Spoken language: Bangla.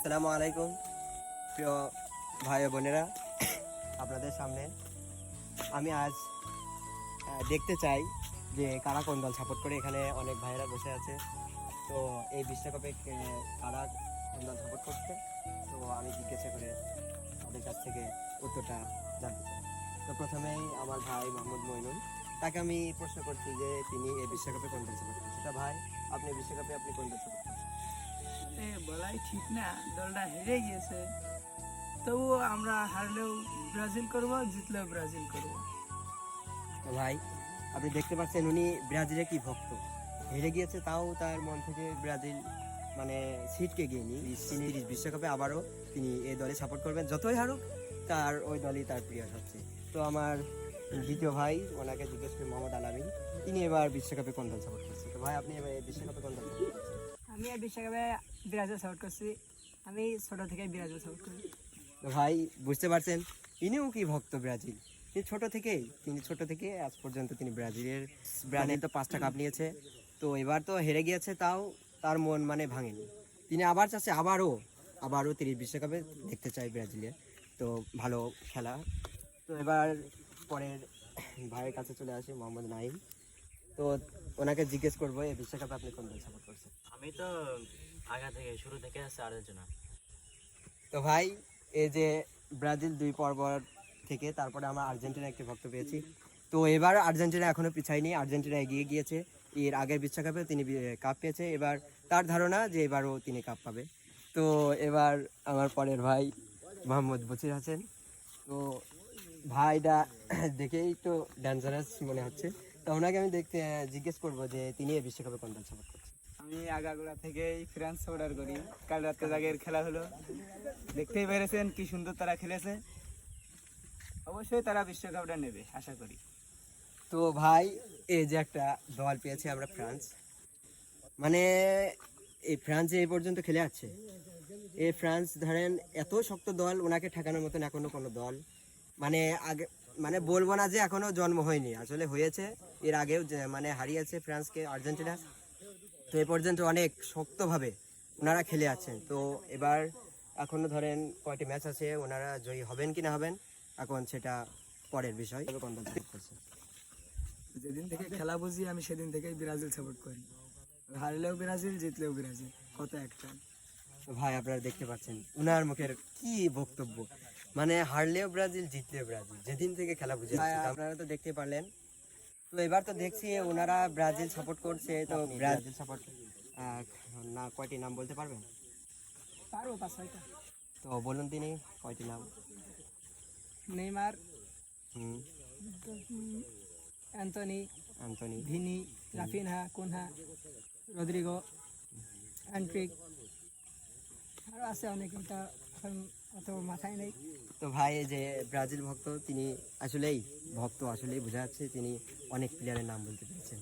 আসসালামু আলাইকুম প্রিয় ভাই ও বোনেরা, আপনাদের সামনে আমি আজ দেখতে চাই যে কারা কোন দল সাপোর্ট করে। এখানে অনেক ভাইয়েরা বসে আছে, তো এই বিশ্বকাপে কারা কোন দল সাপোর্ট করছে, তো আমি জিজ্ঞাসা করে তাদের কাছ থেকে উত্তরটা জানতে চাই। তো প্রথমেই আমার ভাই মোহাম্মদ মইনুল, তাকে আমি প্রশ্ন করছি যে তিনি এই বিশ্বকাপে কোন দল সাপোর্ট করছে। তা ভাই, আপনি বিশ্বকাপে আপনি কোন দল সাপোর্ট করছেন? বলাই ঠিক না, দলটা হেরে গিয়েছে, তবুও আমরা হারলেও ব্রাজিল করব, জিতলেও ব্রাজিল করব। তো ভাই, আপনি দেখতে পাচ্ছেন উনি ব্রাজিলের কি ভক্ত। হেরে গিয়েছে তাও তার মন থেকে ব্রাজিল মানে ছিটকে গিয়েনি। তিনি বিশ্বকাপে আবারও তিনি এই দলে সাপোর্ট করবেন, যতই হারুক তার ওই দলই তার প্রিয় হচ্ছে। তো আমার দ্বিতীয় ভাই, ওনাকে জিজ্ঞেস করি, মোহাম্মদ আলামিন, তিনি এবার বিশ্বকাপে কোন দল সাপোর্ট করছে। তো ভাই, আপনি এবার এই বিশ্বকাপে কোন দল সাপোর্ট করছেন? আমি এই বিশ্বকাপে ব্রাজিল সাপোর্ট করছি। আমি ছোট থেকে ব্রাজিল সাপোর্ট করি। তো ভাই, বুঝতে পারছেন ইনিও কি ভক্ত ব্রাজিল। তিনি ছোট থেকে আজ পর্যন্ত তিনি ব্রাজিল তো 5টা কাপ নিয়েছে। তো এবার তো হেরে গিয়েছে, তাও তার মন মানে ভাঙেনি। তিনি আবার চাচ্ছে আবারও তিনি বিশ্বকাপে দেখতে চাই ব্রাজিলের তো ভালো খেলা। তো এবার পরের ভাইয়ের কাছে চলে আসি, মোহাম্মদ নাইম। তো ওনাকে জিজ্ঞেস করবো এই বিশ্বকাপে আপনি কোন দল সাপোর্ট করছেন। আমি তো শুরু থেকে আছে আর্জেন্টিনা। তো ভাই, এই যে ব্রাজিল 2 পর্ব থেকে তারপরে আমরা আর্জেন্টিনা একটি ভক্ত পেয়েছি। তো এবার আর্জেন্টিনা এখনো পিছায়নি, আর্জেন্টিনা এগিয়ে গিয়েছে। এর আগের বিশ্বকাপে তিনি কাপ পেয়েছে, এবার তার ধারণা যে এবারও তিনি কাপ পাবে। তো এবার আমার পরের ভাই মোহাম্মদ বশির হাসান। তো ভাইটা দেখেই তো ডেঞ্জারাস মনে হচ্ছে। তো ওনাকে আমি জিজ্ঞেস করবো যে তিনি এই বিশ্বকাপে কোন দল সাপোর্ট করছেন। আমি আগাগোড়া থেকেই ফ্রান্স সাপোর্টার করি। কাল রাতে জাগের খেলা হলো, দেখতেই পেরেছেন কি সুন্দর তারা খেলেছে। অবশ্যই তারা বিশ্বকাপটা নেবে আশা করি। তো ভাই, এই যে একটা দল পেয়েছে আমরা ফ্রান্স, মানে এই ফ্রান্স যে এই পর্যন্ত খেলে আছে, এই ফ্রান্স ধরেন এত শক্ত দল, ওনাকে ঠেকানোর মতন এখনো কোনো দল মানে আগে মানে বলবো না যে এখনো জন্ম হয়নি, আসলে হয়েছে। এর আগেও মানে হারিয়েছে ফ্রান্সকে আর্জেন্টিনা। তো এ পর্যন্ত অনেক শক্তভাবে ওনারা খেলে আছেন। তো এবার এখনো ধরেন কয়টি ম্যাচ আছে, ওনারা জয়ী হবেন কি না হবেন এখন সেটা পরের বিষয়। তবে কোন দল support করছেন? যেদিন থেকে খেলা বুঝি আমি সেদিন থেকেই ব্রাজিল সাপোর্ট করি। হারলেও ব্রাজিল, জিতলেও ব্রাজিল, কত একটা। তো ভাই, আপনারা দেখতে পাচ্ছেন উনার মুখের কি বক্তব্য, মানে হারলেও ব্রাজিল, জিতলেও ব্রাজিল, যেদিন থেকে খেলা বুঝে আসছে। তো আপনারা তো দেখতে পারলেন। তো এবার তো দেখছি ওনারা ব্রাজিল সাপোর্ট করছে। তো ব্রাজিল সাপোর্ট না কয়টি নাম বলতে পারবেন? পারো 5-6টা। তো বলুন তিনি কয়টি নাম। নেইমার, হুম। Antony, Antony. Vini, Raphinha, Cunha, Rodrygo, Endrick, আরও আছে অনেক, এটা এখন অত মাথায় নেই। তো ভাই, এই যে ব্রাজিল ভক্ত, তিনি আসলেই ভক্ত, আসলেই বোঝা যাচ্ছে তিনি অনেক প্লেয়ারের নাম বলতে পেরেছেন।